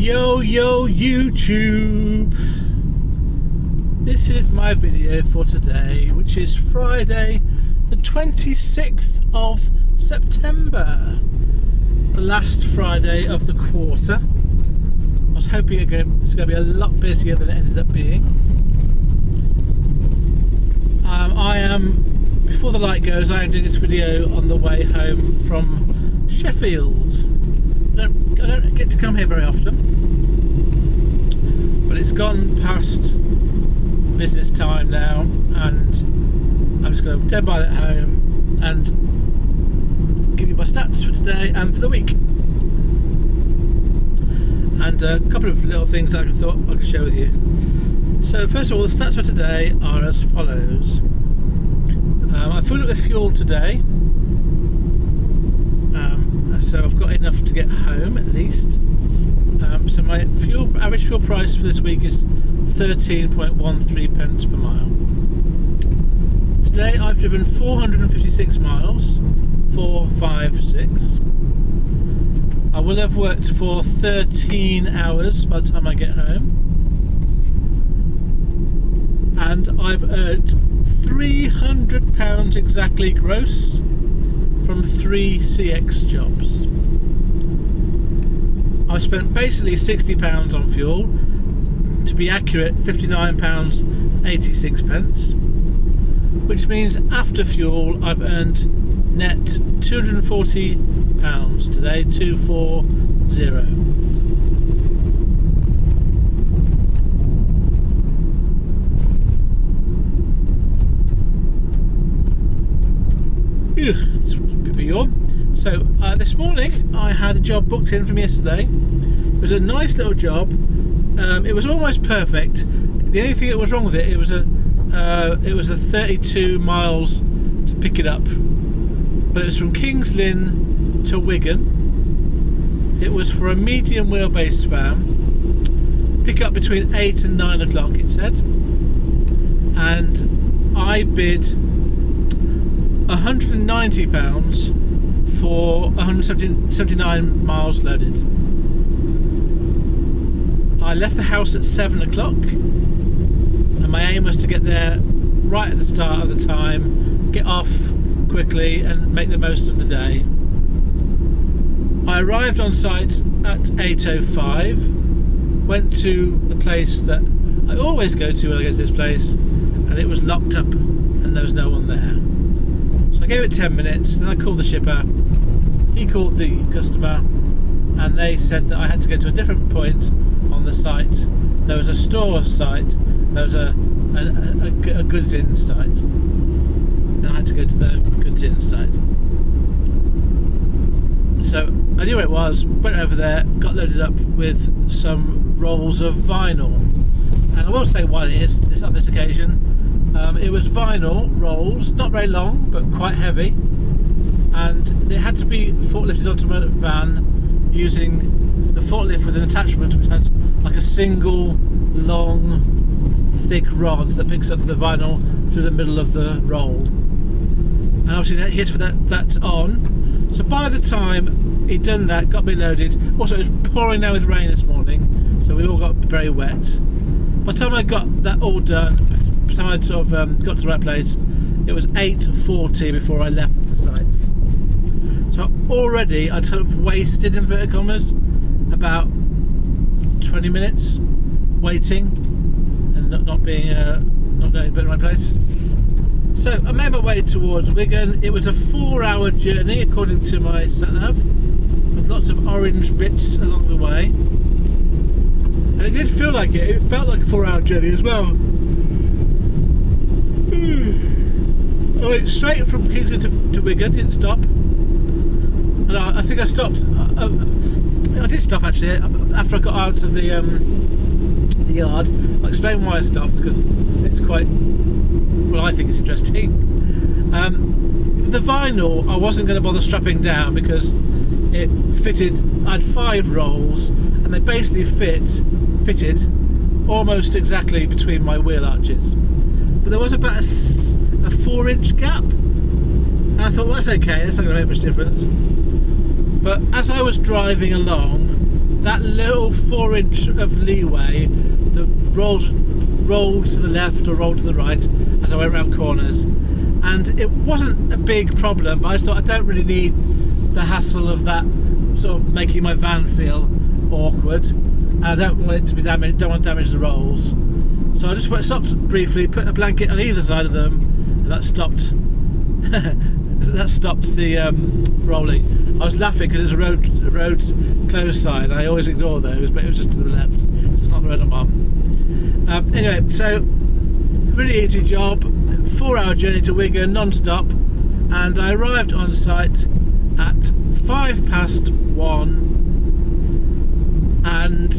Yo YouTube, this is my video for today, which is Friday the 26th of September, the last Friday of the quarter. I was hoping it's going to be a lot busier than it ended up being. Before the light goes, I am doing this video on the way home from Sheffield. I don't get to come here very often, but it's gone past business time now, and I'm just going to dead by at home and give you my stats for today and for the week, and a couple of little things I thought I could share with you. So first of all, the stats for today are as follows. I filled up with fuel today, so I've got enough to get home at least. So my average fuel price for this week is 13.13 pence per mile. Today I've driven 456 miles, 456. I will have worked for 13 hours by the time I get home, and I've earned £300 exactly gross from 3 CX jobs. I've spent basically £60 on fuel, to be accurate £59.86, which means after fuel I've earned net £240 today, 240. It's a bit of a yawn. So this morning I had a job booked in from yesterday. It was a nice little job. It was almost perfect. The only thing that was wrong with it, it was a 32 miles to pick it up, but it was from Kings Lynn to Wigan. It was for a medium wheelbase van. Pick up between 8 and 9 o'clock, it said, and I bid £190 for 179 miles loaded. I left the house at 7 o'clock, and my aim was to get there right at the start of the time, get off quickly and make the most of the day. I arrived on site at 8:05, went to the place that I always go to when I go to this place, and it was locked up and there was no one there. So I gave it 10 minutes, then I called the shipper, he called the customer, and they said that I had to go to a different point on the site. There was a store site, there was a goods in site, and I had to go to the goods in site. So I knew where it was, went over there, got loaded up with some rolls of vinyl. And I will say what it is on this occasion. It was vinyl rolls, not very long, but quite heavy, and it had to be forklifted onto a van using the forklift with an attachment which has like a single long thick rod that picks up the vinyl through the middle of the roll, and obviously he has to put that on. So by the time he'd done that, got me loaded. Also, it was pouring down with rain this morning, so we all got very wet. By the time I got that all done, by the time I'd sort of got to the right place, it was 8:40 before I left the site. So already I'd sort of wasted, in inverted commas, about 20 minutes waiting and not being in the right place. So I made my way towards Wigan. It was a 4-hour journey according to my sat-nav, with lots of orange bits along the way. And it did feel like it. It felt like a 4-hour journey as well. I went straight from Kingston to Wigan, didn't stop. And I think I stopped. I did stop actually after I got out of the yard. I'll explain why I stopped, because it's quite, well, I think it's interesting. The vinyl I wasn't going to bother strapping down because it fitted. I had 5 rolls and they basically fitted almost exactly between my wheel arches, but there was about a 4-inch gap, and I thought, well, that's okay, that's not going to make much difference. But as I was driving along, that little 4-inch of leeway, the rolls rolled to the left or rolled to the right as I went around corners, and it wasn't a big problem, but I just thought I don't really need the hassle of that sort of making my van feel awkward, and I don't want it to be damaged, don't want to damage the rolls. So I just stopped briefly, put a blanket on either side of them, and that stopped that stopped the rolling. I was laughing because there's a road closed sign. I always ignore those, but it was just to the left, so it's not the road I'm on. Anyway, so really easy job, 4-hour journey to Wigan non-stop, and I arrived on site at 1:05, and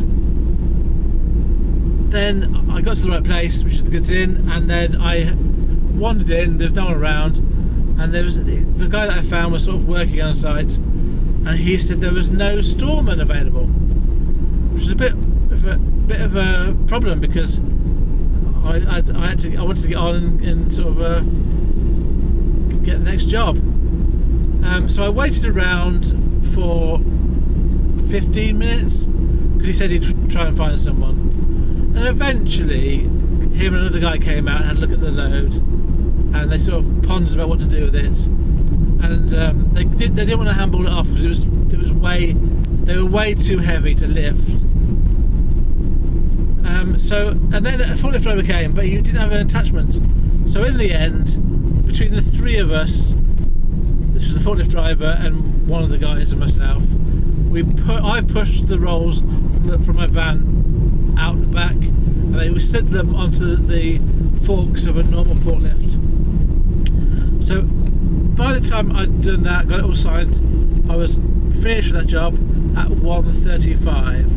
then I got to the right place, which is the goods inn, and then I wandered in. There's no one around, and there was the guy that I found was sort of working on site, and he said there was no storeman available, which was a bit of a problem, because I wanted to get on and sort of get the next job. So I waited around for 15 minutes because he said he'd try and find someone, and eventually him and another guy came out and had a look at the load, and they sort of pondered about what to do with it, and they didn't want to handball it off because they were way too heavy to lift. And then a forklift driver came, but he didn't have an attachment. So in the end, between the three of us, this was the forklift driver and one of the guys and myself, I pushed the rolls from my van out the back, and then we slid them onto the forks of a normal forklift. So by the time I'd done that, got it all signed, I was finished with that job at 1:35.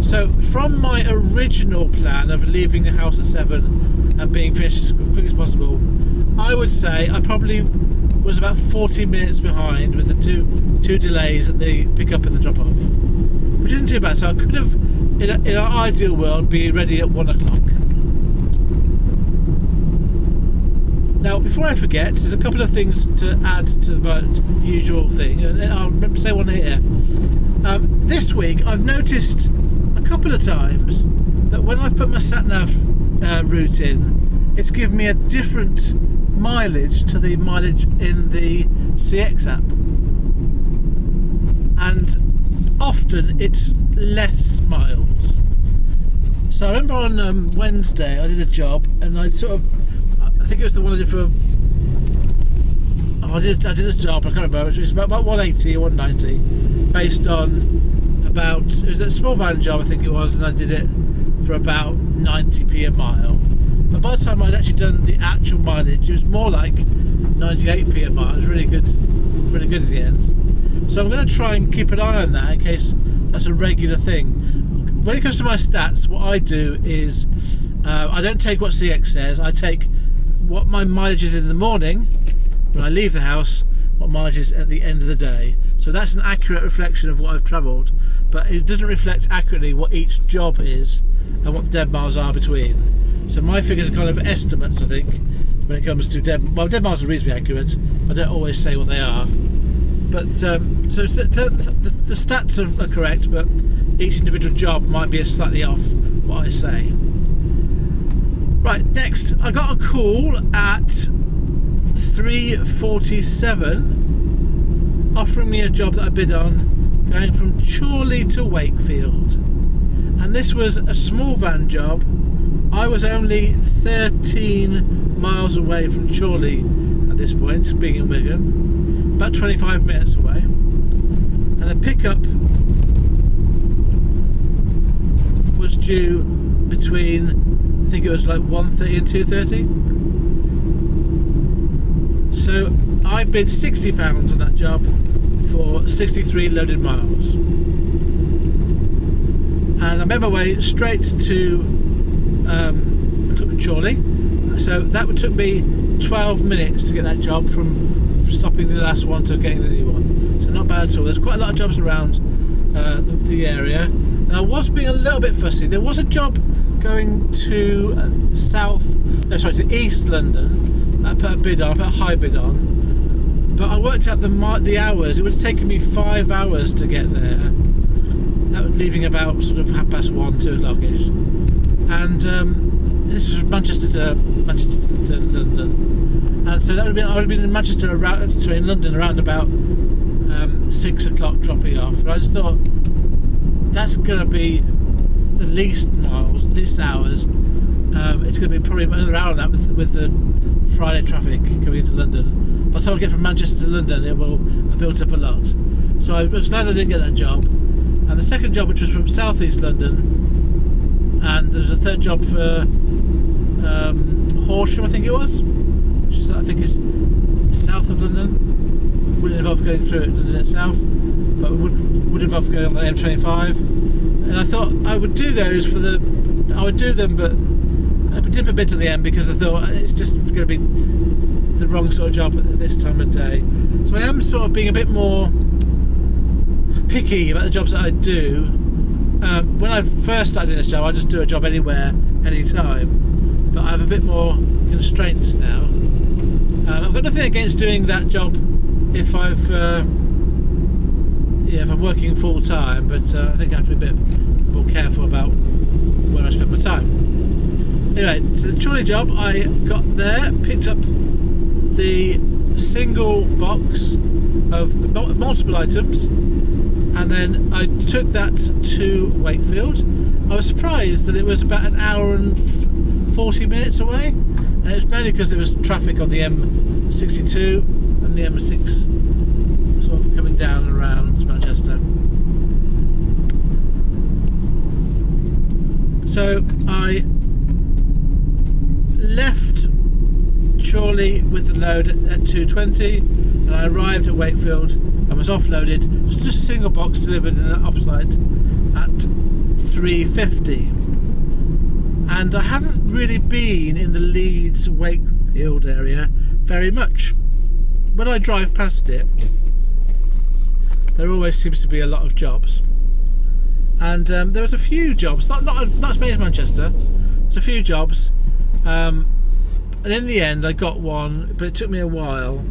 So from my original plan of leaving the house at 7 and being finished as quick as possible, I would say I probably was about 40 minutes behind with the two delays at the pick up and the drop off, which isn't too bad. So I could have, in our ideal world, be ready at 1 o'clock. Now, before I forget, there's a couple of things to add to the usual thing, and I'll say one here. This week, I've noticed a couple of times that when I've put my sat-nav route in, it's given me a different mileage to the mileage in the CX app, and often it's less miles. So I remember on Wednesday I did a job, and I think it was the one I did for. I did this job. I can't remember. It was about 180 or 190, based on it was a small van job, I think it was, and I did it for about 90p a mile. But by the time I'd actually done the actual mileage, it was more like 98p a mile. It was really good at the end. So I'm going to try and keep an eye on that in case that's a regular thing. When it comes to my stats, what I do is I don't take what CX says. I take what my mileage is in the morning when I leave the house, what mileage is at the end of the day. So that's an accurate reflection of what I've travelled, but it doesn't reflect accurately what each job is and what the dead miles are between. So my figures are kind of estimates, I think, when it comes to dead miles are reasonably accurate. I don't always say what they are, but so the stats are correct, but each individual job might be slightly off what I say. Right, next, I got a call at 3:47 offering me a job that I bid on, going from Chorley to Wakefield, and this was a small van job. I was only 13 miles away from Chorley at this point, being in Wigan, about 25 minutes away, and the pickup was due between, I think it was like 1:30 and 2:30. So I bid £60 on that job for 63 loaded miles, and I made my way straight to Chorley. So that took me 12 minutes to get that job from stopping the last one to getting the new one. So not bad at all. There's quite a lot of jobs around the area, and I was being a little bit fussy. There was a job going to East London. I put a high bid on, but I worked out the hours. It would have taken me 5 hours to get there. leaving about sort of 1:30, 2 o'clock-ish. And this was from Manchester to London. And so that would have been, I would have been in Manchester in London around about 6 o'clock dropping off. And I just thought, that's going to be the least miles, least hours. It's going to be probably another hour on that with the Friday traffic coming into London. By the time I get from Manchester to London, it will have built up a lot. So I was glad I didn't get that job. And the second job, which was from South East London, and there's a third job for Horsham, I think it was, which is, I think is south of London. Wouldn't involve going through London itself, but would involve going on the M25. And I thought I would do those I would do them, but I did a bit to the end because I thought it's just going to be the wrong sort of job at this time of day. So I am sort of being a bit more picky about the jobs that I do. When I first started doing this job, I just do a job anywhere, anytime. But I have a bit more constraints now. I've got nothing against doing that job if if I'm working full time, but I think I have to be a bit more careful about where I spend my time. Anyway, so the trolley job, I got there, picked up the single box of multiple items, and then I took that to Wakefield. I was surprised that it was about an hour and 40 minutes away, and it's mainly because there was traffic on the M62 and the M6 sort of coming down around Manchester. So I left Chorley with the load at 2:20, and I arrived at Wakefield and was offloaded, just a single box delivered in an offsite at 3:50. And I haven't really been in the Leeds Wakefield area very much. When I drive past it, there always seems to be a lot of jobs, and there was a few jobs, not as many as Manchester. There's a few jobs, and in the end I got one, but it took me a while.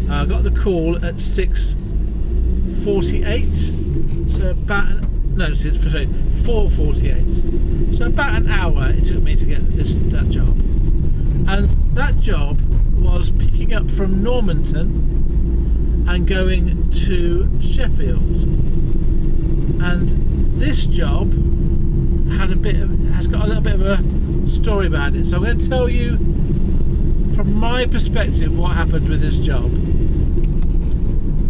I got the call at 6:48, so about 4:48. So about an hour it took me to get that job, and that job was picking up from Normanton and going to Sheffield. And this job has got a little bit of a story behind it. So I'm going to tell you from my perspective what happened with this job.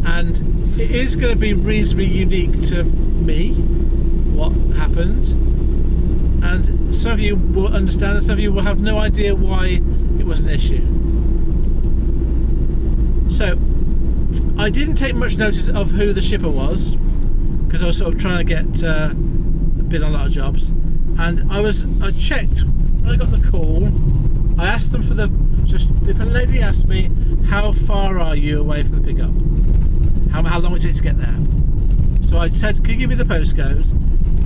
And it is going to be reasonably unique to me what happened. And some of you will understand, and some of you will have no idea why it was an issue. So I didn't take much notice of who the shipper was, because I was sort of trying to get a bid on a lot of jobs. And I checked when I got the call. I asked them for the lady asked me, how far are you away from the pickup? How long would it take to get there? So I said, can you give me the postcode?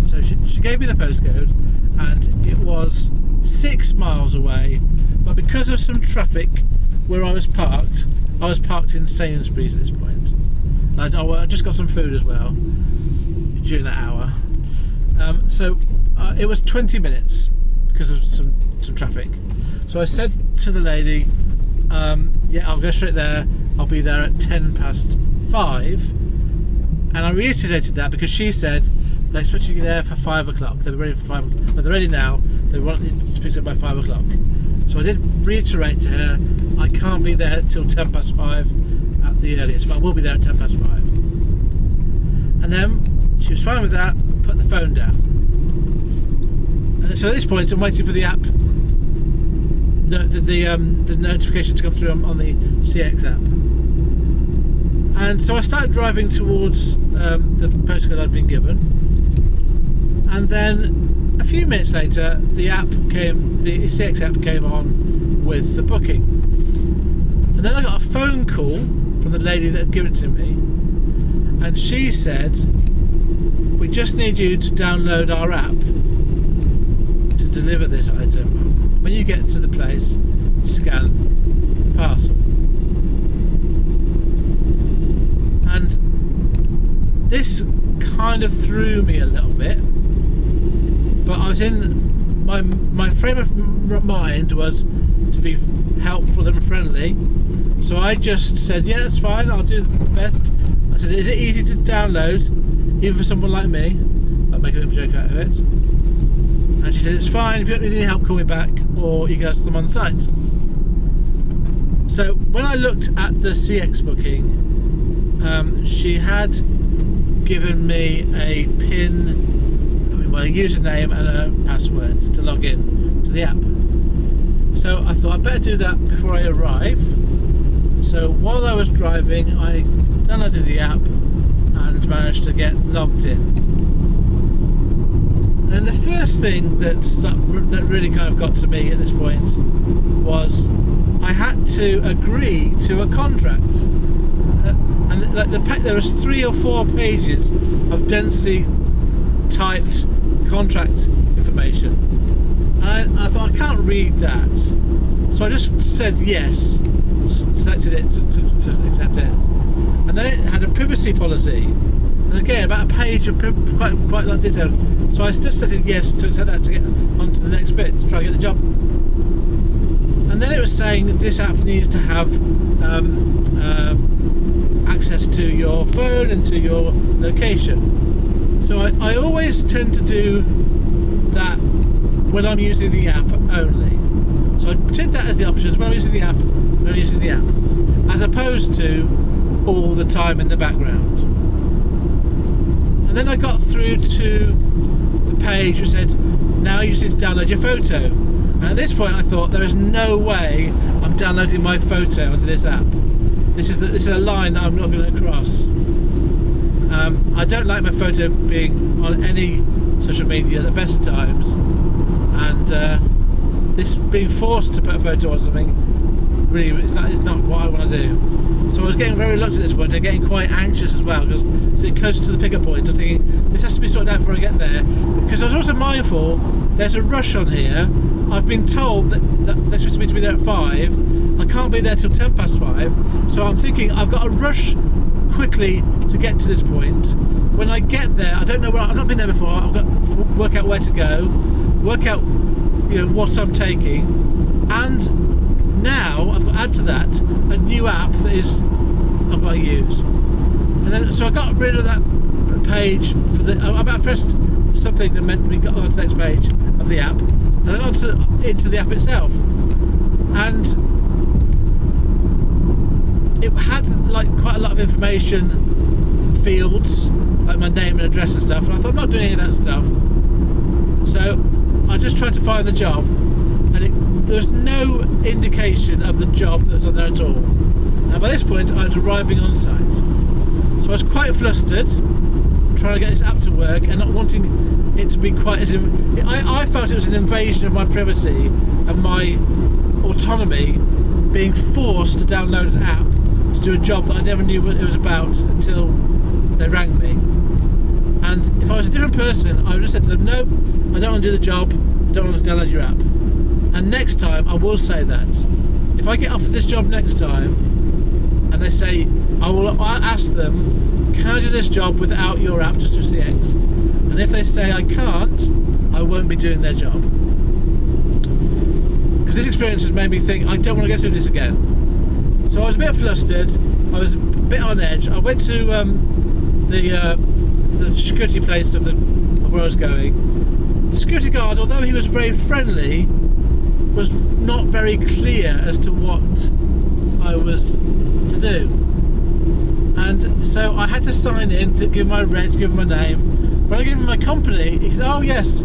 So she gave me the postcode, and it was 6 miles away. But because of some traffic where I was parked in Sainsbury's at this point. And I just got some food as well during that hour. So it was 20 minutes because of some traffic. So I said to the lady, yeah, I'll go straight there. I'll be there at 5:10. And I reiterated that because she said they're expecting you there for 5 o'clock. They'll be ready for 5 o'clock. But they're ready now. They want it to pick up by 5 o'clock. So I did reiterate to her, I can't be there till 5:10 at the earliest, but I will be there at 5:10. And then she was fine with that, put the phone down. And so at this point I'm waiting for the app, the notification to come through on the CX app. And so I started driving towards the postcode I'd been given, and then a few minutes later the CX app came on with the booking. And then I got a phone call from the lady that had given it to me, and she said, we just need you to download our app to deliver this item. When you get to the place, scan parcel. And this kind of threw me a little bit. But I was in my frame of mind was to be helpful and friendly. So I just said, yeah, that's fine, I'll do the best. I said, is it easy to download, even for someone like me? I'll make a little joke out of it. And she said, it's fine, if you don't need any help, call me back, or you can ask them on site. So when I looked at the CX booking, she had given me a PIN, well, a username and a password to log in to the app. So I thought I'd better do that before I arrive. So while I was driving, I downloaded the app and managed to get logged in. And the first thing that really kind of got to me at this point was I had to agree to a contract. And there was 3 or 4 pages of densely typed contract information. And I thought, I can't read that. So I just said yes, selected it to accept it. And then it had a privacy policy. And again, about a page of quite a lot of detail. So I just said yes to accept that to get onto the next bit, to try and get the job. And then it was saying that this app needs to have access to your phone and to your location. So I always tend to do that when I'm using the app only. So I did that as the options when I'm using the app, as opposed to all the time in the background. And then I got through to the page which said, now you just need to download your photo. And at this point I thought, there is no way I'm downloading my photo onto this app. This is a line that I'm not going to cross. I don't like my photo being on any social media at the best times, and this being forced to put a photo on something, really, it's not what I want to do. So I was getting very reluctant at this point, and getting quite anxious as well, because it's getting closer to the pickup point. I'm thinking, this has to be sorted out before I get there, because I was also mindful, there's a rush on here. I've been told that they're supposed to be there at 5. I can't be there till 5:10, so I'm thinking I've got to rush quickly to get to this point. When I get there, I don't know where, I've not been there before. I've got to work out where to go, work out what I'm taking, and now I've got to add to that a new app that is I've got to use. And then so I got rid of that page for the. I pressed something that meant we got onto the next page of the app, and I got into the app itself, and it had like quite a lot of information fields, like my name and address and stuff, and I thought, I'm not doing any of that stuff. So I just tried to find the job, and there's no indication of the job that was on there at all. And by this point I was arriving on site, so I was quite flustered trying to get this app to work and not wanting it to be quite as I felt it was an invasion of my privacy and my autonomy, being forced to download an app to do a job that I never knew what it was about until they rang me. And if I was a different person, I would have said to them, no, I don't want to do the job, I don't want to download your app. And next time I will say that. If I get offered this job next time and they say, I'll ask them, can I do this job without your app, just through CX? And if they say I can't, I won't be doing their job. Because this experience has made me think, I don't want to go through this again. So I was a bit flustered, I was a bit on edge. I went to the security place of where I was going. The security guard, although he was very friendly, was not very clear as to what I was to do. And so I had to sign in to give my rent, give him my name. When I gave him my company, he said, oh yes,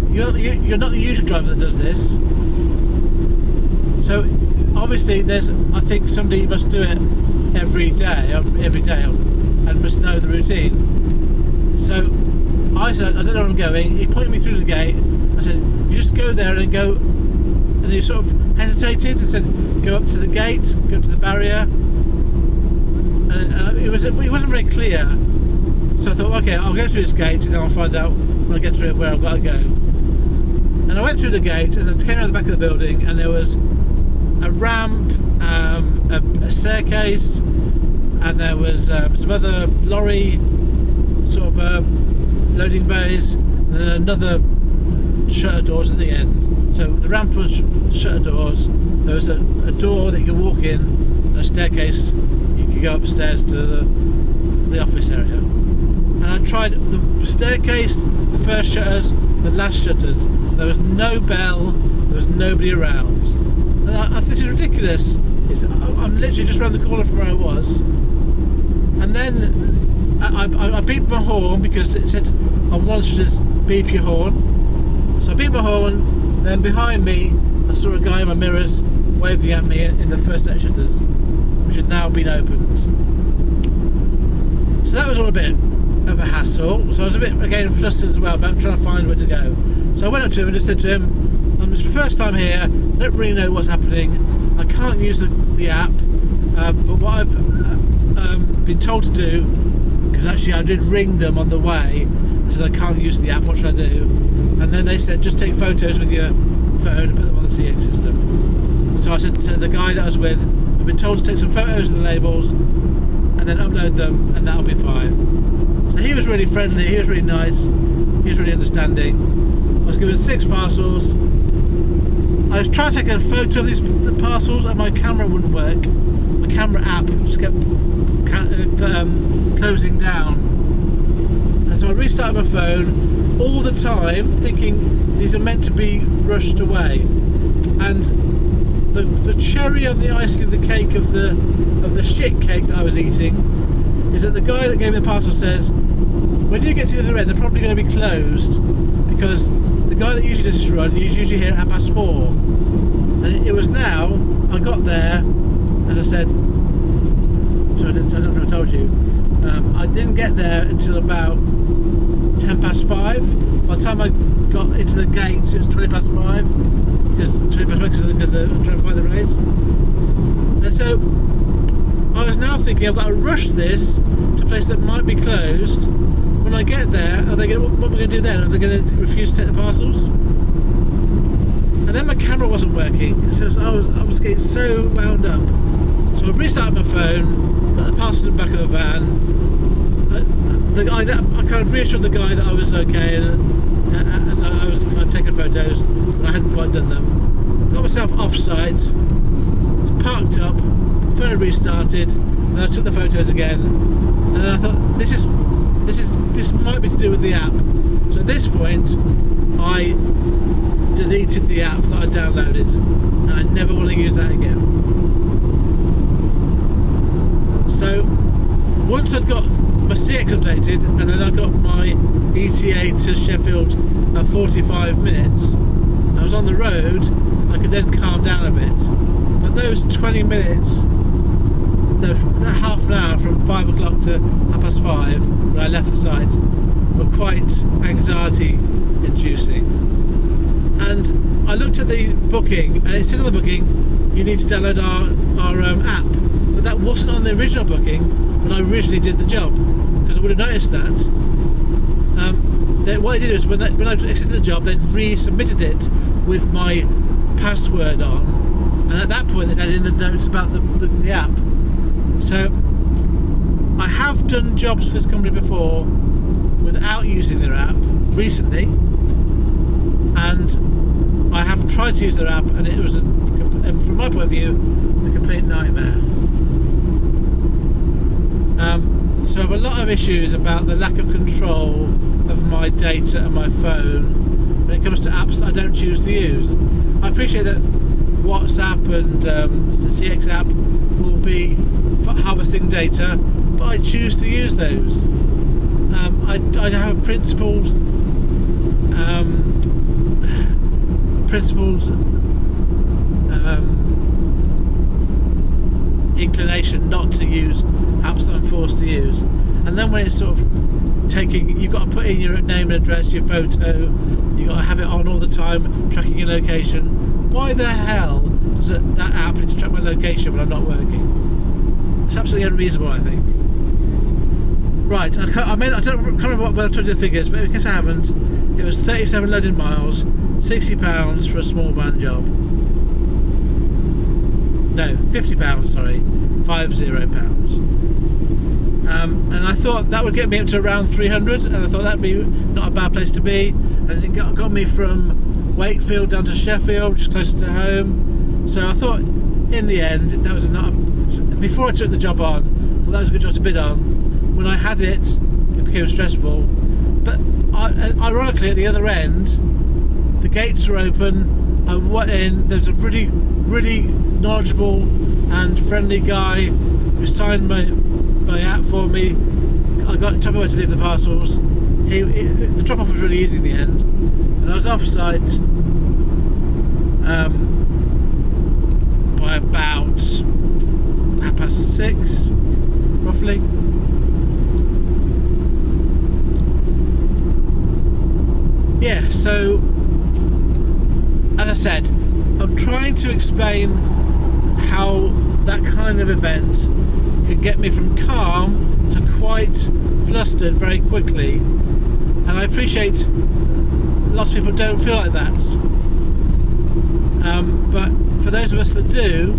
you're not the usual driver that does this. So obviously I think somebody must do it every day and must know the routine. So I said, I don't know where I'm going. He pointed me through the gate. I said, you just go there and go. And he sort of hesitated and said, go up to the gate, go up to the barrier. And he wasn't very clear. So I thought, okay, I'll go through this gate and then I'll find out when I get through it where I've got to go. And I went through the gate and then came around the back of the building, and there was a ramp, a staircase, and there was some other lorry sort of loading bays, and then another shutter doors at the end. So the ramp was shutter doors. There was a door that you could walk in, and a staircase you could go upstairs to the office area. And I tried the staircase, the first shutters, the last shutters. There was no bell, there was nobody around. And I think this is ridiculous. I'm literally just around the corner from where I was. And then I beeped my horn because it said on one shutters, beep your horn. So I beeped my horn, then behind me I saw a guy in my mirrors waving at me in the first set of shutters, which had now been opened. So that was all a bit of a hassle. So I was a bit, again, flustered as well about trying to find where to go. So I went up to him and just said to him, it's my first time here, I don't really know what's happening, I can't use the app, but what I've been told to do, because actually I did ring them on the way, I said I can't use the app, what should I do? And then they said just take photos with your phone and put them on the CX system. So I said to the guy that I was with, I've been told to take some photos of the labels and then upload them, and that'll be fine. So he was really friendly, he was really nice, he was really understanding. I was given 6 parcels. I was trying to take a photo of these parcels and my camera wouldn't work. My camera app just kept closing down. And so I restarted my phone all the time thinking these are meant to be rushed away. And the cherry on the icing of the cake of the shit cake that I was eating is that the guy that gave me the parcel says, when you get to the other end, they're probably going to be closed because the guy that usually does this run is usually here at 4:30. And it was now, I got there, as I said, so I don't know if I told you, I didn't get there until about 5:10. By the time I got into the gates, it was 5:20 because I'm trying to find the relays. And so I was now thinking I've got to rush this to a place that might be closed. When I get there, what am I going to do then? Are they going to refuse to take the parcels? And then my camera wasn't working, so I was getting so wound up. So I restarted my phone, got the parcels in the back of the van. I kind of reassured the guy that I was okay, and I was kind of taking photos, but I hadn't quite done them. Got myself off site, parked up, phone had restarted, and I took the photos again. And then I thought, this might be to do with the app. So at this point, I deleted the app that I downloaded, and I never want to use that again. So once I'd got my CX updated, and then I got my ETA to Sheffield at 45 minutes, I was on the road, I could then calm down a bit. But those 20 minutes, that half an hour from 5 o'clock to 5:30 when I left the site, were quite anxiety inducing. And I looked at the booking, and it said on the booking you need to download our app, but that wasn't on the original booking when I originally did the job, because I would have noticed that. What they did was when I exited the job, they'd resubmitted it with my password on, and at that point they'd added in the notes about the app. So I have done jobs for this company before without using their app recently, and I have tried to use their app, and it was, from my point of view, a complete nightmare. So I have a lot of issues about the lack of control of my data and my phone when it comes to apps that I don't choose to use. I appreciate that WhatsApp and the CX app will be harvesting data, but I choose to use those. I have a principled inclination not to use apps that I'm forced to use. And then when it's sort of taking, you've got to put in your name and address, your photo, you've got to have it on all the time, tracking your location. Why the hell does that app need to track my location when I'm not working? It's absolutely unreasonable, I think. Right, I can't remember whether I told you the figures, but in case I haven't, it was 37 loaded miles, £60 for a small van job. No, £50, sorry, £50. and I thought that would get me up to around 300, and I thought that'd be not a bad place to be, and it got me from Wakefield down to Sheffield, which is closer to home. So I thought in the end that was not before I took the job on, I thought that was a good job to bid on. When I had it, it became stressful, but ironically at the other end the gates were open. I went in, there's a really knowledgeable and friendly guy who signed my app for me. I told me where to leave the parcels. The drop off was really easy in the end, and I was off site by about 6:30 roughly. Yeah, so as I said, I'm trying to explain how that kind of event can get me from calm to quite flustered very quickly, and I appreciate lots of people don't feel like that, but for those of us that do,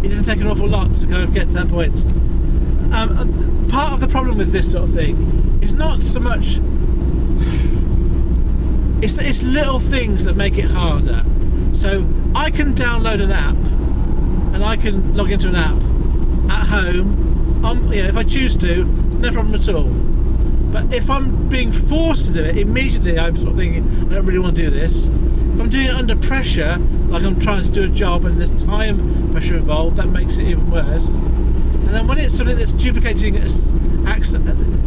it doesn't take an awful lot to kind of get to that point. Part of the problem with this sort of thing is not so much it's little things that make it harder. So I can download an app and I can log into an app at home, if I choose to, no problem at all. But if I'm being forced to do it, immediately I'm sort of thinking, I don't really want to do this. If I'm doing it under pressure, like I'm trying to do a job and there's time pressure involved, that makes it even worse. And then when it's something that's duplicating the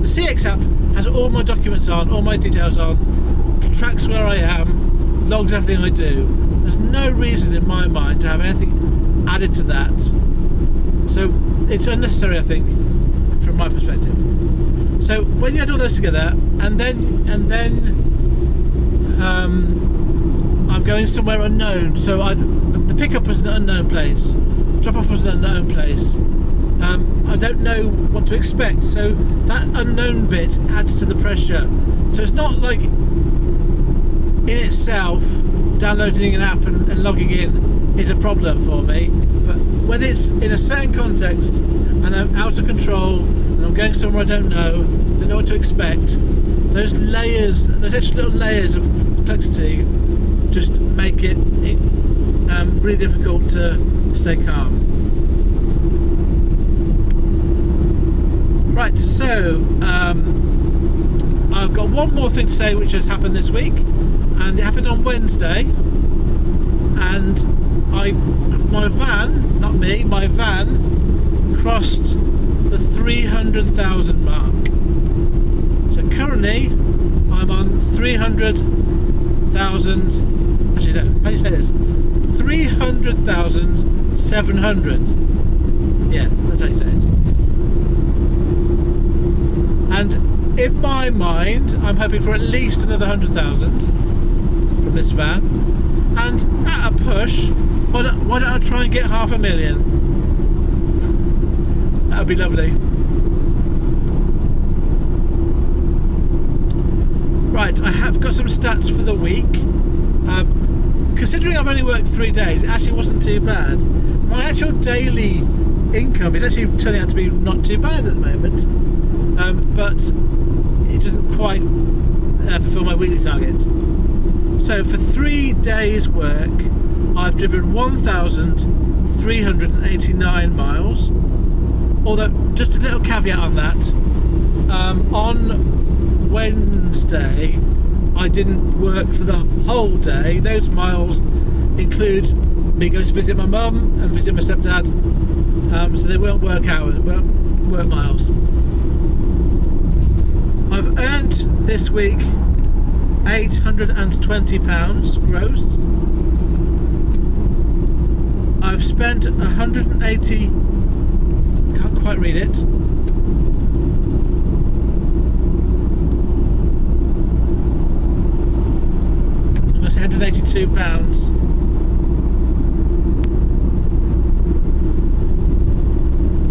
CX app has all my documents on, all my details on, tracks where I am, logs everything I do. There's no reason in my mind to have anything added to that. So it's unnecessary, I think, from my perspective. So when you add all those together, and then I'm going somewhere unknown. So the pickup was an unknown place, the drop off was an unknown place. I don't know what to expect, so that unknown bit adds to the pressure. So it's not like in itself downloading an app and logging in is a problem for me, but when it's in a certain context and I'm out of control and I'm going somewhere I don't know what to expect, those extra little layers of complexity just make it really difficult to stay calm. Right, so I've got one more thing to say which has happened this week, and it happened on Wednesday, and my van crossed the 300,000 mark. So currently I'm on 300,000, actually no, how do you say this? 300,700. Yeah, that's how you say it. And in my mind, I'm hoping for at least another 100,000 from this van. And at a push, why don't I try and get 500,000? That would be lovely. Right, I have got some stats for the week. Considering I've only worked 3 days, it actually wasn't too bad. My actual daily income is actually turning out to be not too bad at the moment. But it doesn't quite fulfill my weekly target. So for 3 days work, I've driven 1,389 miles. Although, just a little caveat on that, on Wednesday I didn't work for the whole day. Those miles include me going to visit my mum and visit my stepdad, so they won't work miles. I've earned this week £820 gross. I've spent 180, can't quite read it, I'm going to say £182.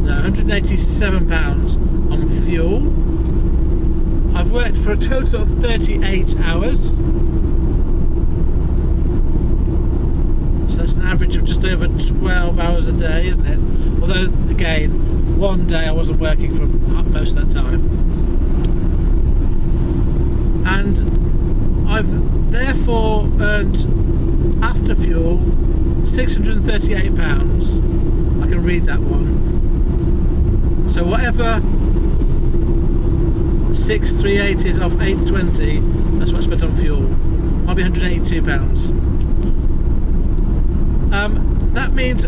No, £187 on fuel. I've worked for a total of 38 hours. So that's an average of just over 12 hours a day, isn't it? Although, again, one day I wasn't working for most of that time. And I've therefore earned, after fuel, £638. I can read that one. So whatever 638 is off 820, that's what I spent on fuel. Might be £182. That means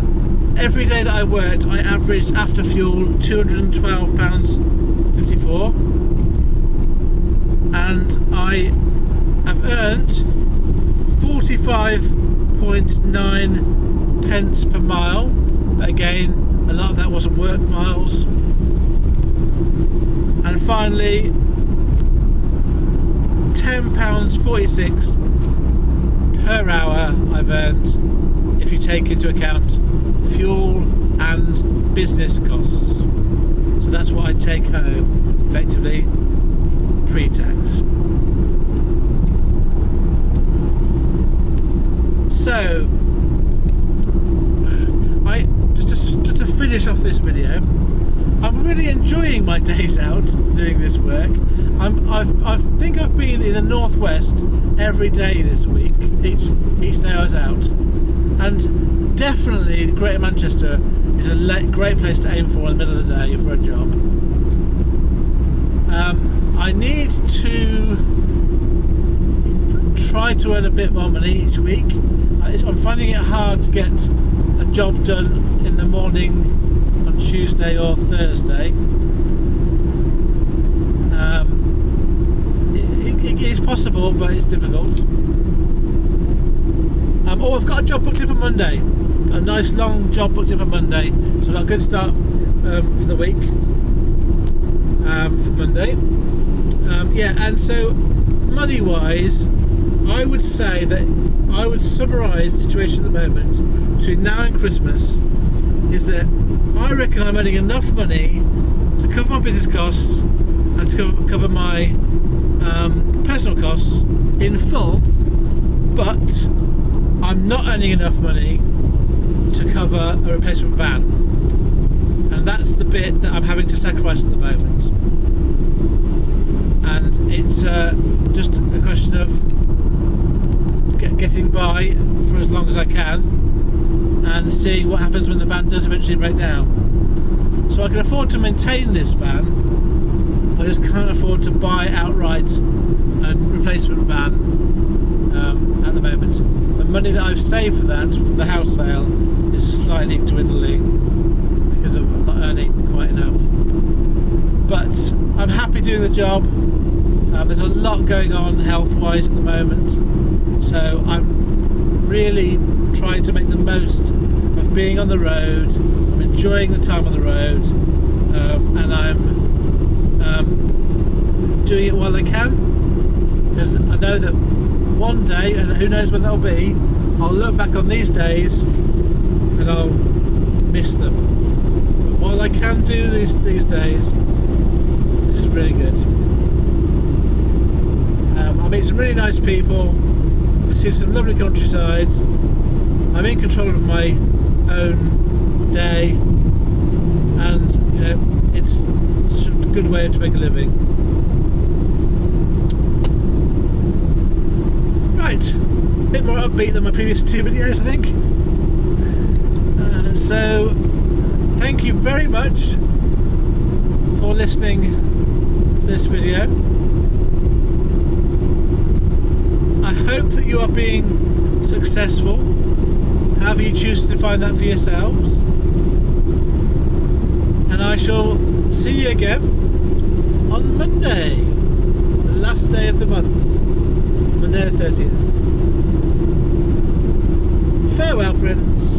every day that I worked, I averaged after fuel £212.54, and I have earned 45.9 pence per mile. But again, a lot of that wasn't work miles. And finally, £10.46 per hour I've earned, if you take into account fuel and business costs. So that's what I take home, effectively, pre-tax. So, just to finish off this video, I'm really enjoying my days out doing this work. I think I've been in the northwest every day this week. Each day I was out, and definitely Greater Manchester is a great place to aim for in the middle of the day for a job. I need to try to earn a bit more money each week. I'm finding it hard to get a job done in the morning on Tuesday or Thursday. It is possible, but it's difficult. I've got a job booked in for Monday. Got a nice long job booked in for Monday, so I've got a good start for the week for Monday. And so money-wise, I would say that I would summarise the situation at the moment between now and Christmas is that I reckon I'm earning enough money to cover my business costs and to cover my personal costs in full, but I'm not earning enough money to cover a replacement van, and that's the bit that I'm having to sacrifice at the moment. And it's just a question of getting by for as long as I can and seeing what happens when the van does eventually break down. So I can afford to maintain this van, I just can't afford to buy outright a replacement van at the moment. The money that I've saved for that from the house sale is slightly dwindling because I'm not earning quite enough. But I'm happy doing the job. There's a lot going on health-wise at the moment, so I'm really trying to make the most of being on the road. I'm enjoying the time on the road, and I'm doing it while I can, because I know that one day, and who knows when that'll be, I'll look back on these days and I'll miss them. But while I can do these days, this is really good. I meet some really nice people. I see some lovely countryside. I'm in control of my own day, and it's a good way to make a living. Right, a bit more upbeat than my previous two videos, I think. So thank you very much for listening to this video. I hope that you are being successful, however you choose to define that for yourselves. And I shall see you again on Monday, the last day of the month, Monday the 30th. Farewell, friends.